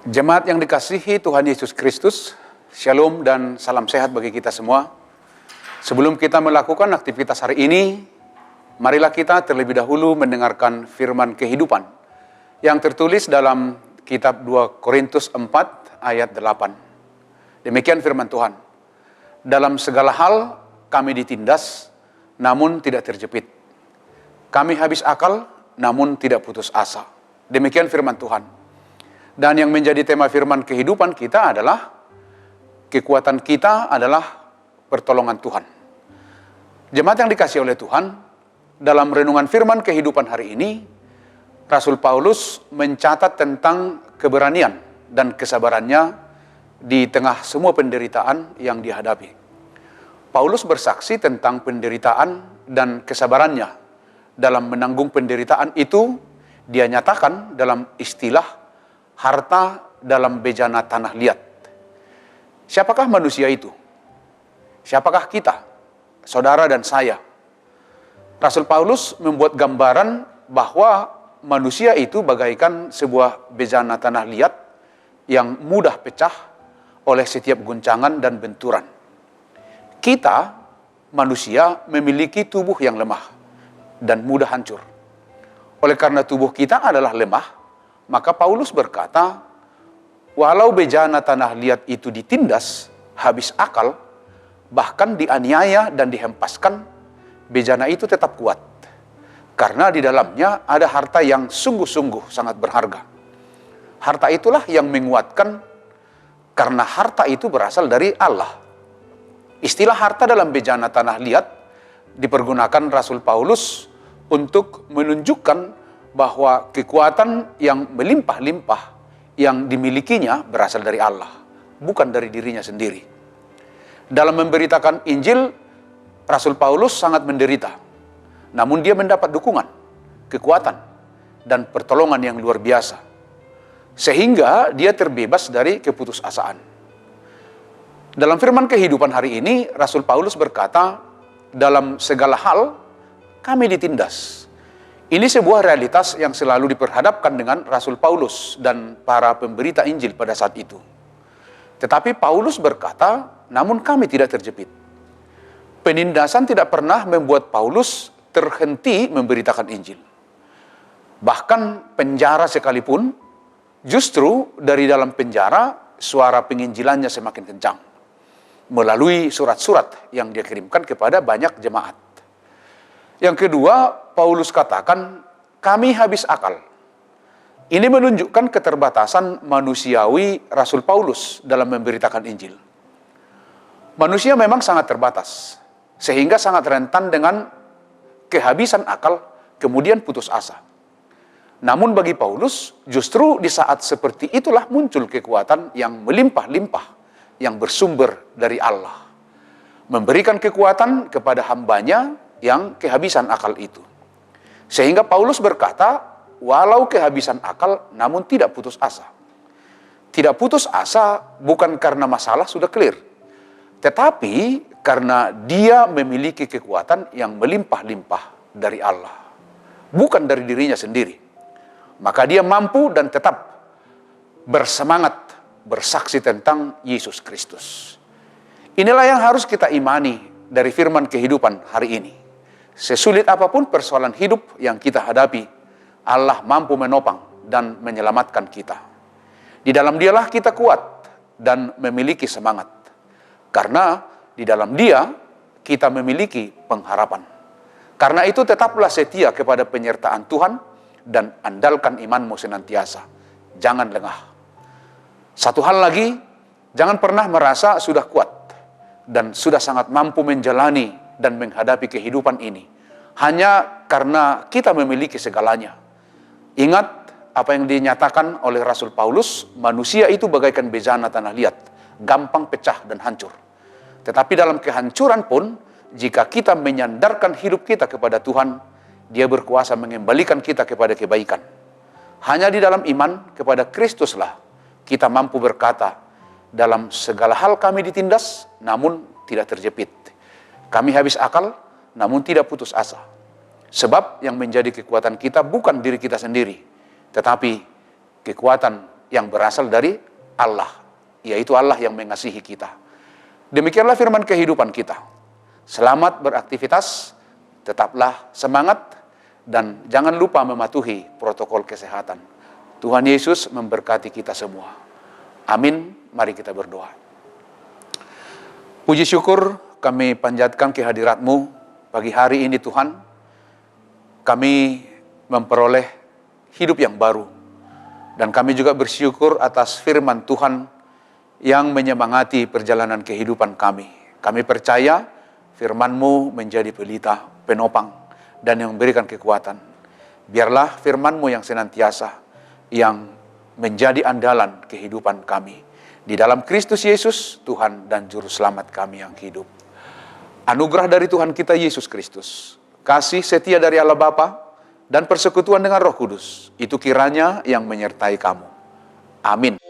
Jemaat yang dikasihi Tuhan Yesus Kristus, Shalom dan salam sehat bagi kita semua. Sebelum kita melakukan aktivitas hari ini, marilah kita terlebih dahulu mendengarkan firman kehidupan yang tertulis dalam kitab 2 Korintus 4 ayat 8. Demikian firman Tuhan. Dalam segala hal kami ditindas, namun tidak terjepit. Kami habis akal, namun tidak putus asa. Demikian firman Tuhan. Dan yang menjadi tema firman kehidupan kita adalah kekuatan kita adalah pertolongan Tuhan. Jemaat yang dikasihi oleh Tuhan, dalam renungan firman kehidupan hari ini, Rasul Paulus mencatat tentang keberanian dan kesabarannya di tengah semua penderitaan yang dihadapi. Paulus bersaksi tentang penderitaan dan kesabarannya. Dalam menanggung penderitaan itu, dia nyatakan dalam istilah harta dalam bejana tanah liat. Siapakah manusia itu? Siapakah kita? Saudara dan saya. Rasul Paulus membuat gambaran bahwa manusia itu bagaikan sebuah bejana tanah liat yang mudah pecah oleh setiap guncangan dan benturan. Kita, manusia, memiliki tubuh yang lemah dan mudah hancur. Oleh karena tubuh kita adalah lemah, maka Paulus berkata, walau bejana tanah liat itu ditindas, habis akal, bahkan dianiaya dan dihempaskan, bejana itu tetap kuat. Karena di dalamnya ada harta yang sungguh-sungguh sangat berharga. Harta itulah yang menguatkan, karena harta itu berasal dari Allah. Istilah harta dalam bejana tanah liat dipergunakan Rasul Paulus untuk menunjukkan bahwa kekuatan yang melimpah-limpah yang dimilikinya berasal dari Allah, bukan dari dirinya sendiri. Dalam memberitakan Injil, Rasul Paulus sangat menderita, namun dia mendapat dukungan, kekuatan, dan pertolongan yang luar biasa, sehingga dia terbebas dari keputusasaan. Dalam firman kehidupan hari ini, Rasul Paulus berkata, dalam segala hal kami ditindas. Ini sebuah realitas yang selalu diperhadapkan dengan Rasul Paulus dan para pemberita Injil pada saat itu. Tetapi Paulus berkata, namun kami tidak terjepit. Penindasan tidak pernah membuat Paulus terhenti memberitakan Injil. Bahkan penjara sekalipun, justru dari dalam penjara suara penginjilannya semakin kencang melalui surat-surat yang dia kirimkan kepada banyak jemaat. Yang kedua, Paulus katakan, kami habis akal. Ini menunjukkan keterbatasan manusiawi Rasul Paulus dalam memberitakan Injil. Manusia memang sangat terbatas, sehingga sangat rentan dengan kehabisan akal, kemudian putus asa. Namun bagi Paulus, justru di saat seperti itulah muncul kekuatan yang melimpah-limpah, yang bersumber dari Allah. Memberikan kekuatan kepada hambanya yang kehabisan akal itu. Sehingga Paulus berkata, walau kehabisan akal, namun tidak putus asa. Tidak putus asa bukan karena masalah sudah clear, tetapi karena dia memiliki kekuatan yang melimpah-limpah dari Allah, bukan dari dirinya sendiri. Maka dia mampu dan tetap bersemangat bersaksi tentang Yesus Kristus. Inilah yang harus kita imani dari firman kehidupan hari ini. Sesulit apapun persoalan hidup yang kita hadapi, Allah mampu menopang dan menyelamatkan kita. Di dalam Dialah kita kuat dan memiliki semangat. Karena di dalam Dia kita memiliki pengharapan. Karena itu tetaplah setia kepada penyertaan Tuhan dan andalkan imanmu senantiasa. Jangan lengah. Satu hal lagi, jangan pernah merasa sudah kuat dan sudah sangat mampu menjalani dan menghadapi kehidupan ini hanya karena kita memiliki segalanya. Ingat apa yang dinyatakan oleh Rasul Paulus, manusia itu bagaikan bejana tanah liat, gampang pecah dan hancur. Tetapi dalam kehancuran pun, jika kita menyandarkan hidup kita kepada Tuhan, Dia berkuasa mengembalikan kita kepada kebaikan. Hanya di dalam iman kepada Kristuslah kita mampu berkata, dalam segala hal kami ditindas, namun tidak terjepit. Kami habis akal, namun tidak putus asa. Sebab yang menjadi kekuatan kita bukan diri kita sendiri, tetapi kekuatan yang berasal dari Allah, yaitu Allah yang mengasihi kita. Demikianlah firman kehidupan kita. Selamat beraktivitas, tetaplah semangat, dan jangan lupa mematuhi protokol kesehatan. Tuhan Yesus memberkati kita semua. Amin. Mari kita berdoa. Puji syukur kami panjatkan kehadirat-Mu pagi hari ini Tuhan. Kami memperoleh hidup yang baru. Dan kami juga bersyukur atas firman Tuhan yang menyemangati perjalanan kehidupan kami. Kami percaya firman-Mu menjadi pelita, penopang, dan yang memberikan kekuatan. Biarlah firman-Mu yang senantiasa yang menjadi andalan kehidupan kami. Di dalam Kristus Yesus, Tuhan dan Juru Selamat kami yang hidup. Anugerah dari Tuhan kita Yesus Kristus, kasih setia dari Allah Bapa, dan persekutuan dengan Roh Kudus, itu kiranya yang menyertai kamu. Amin.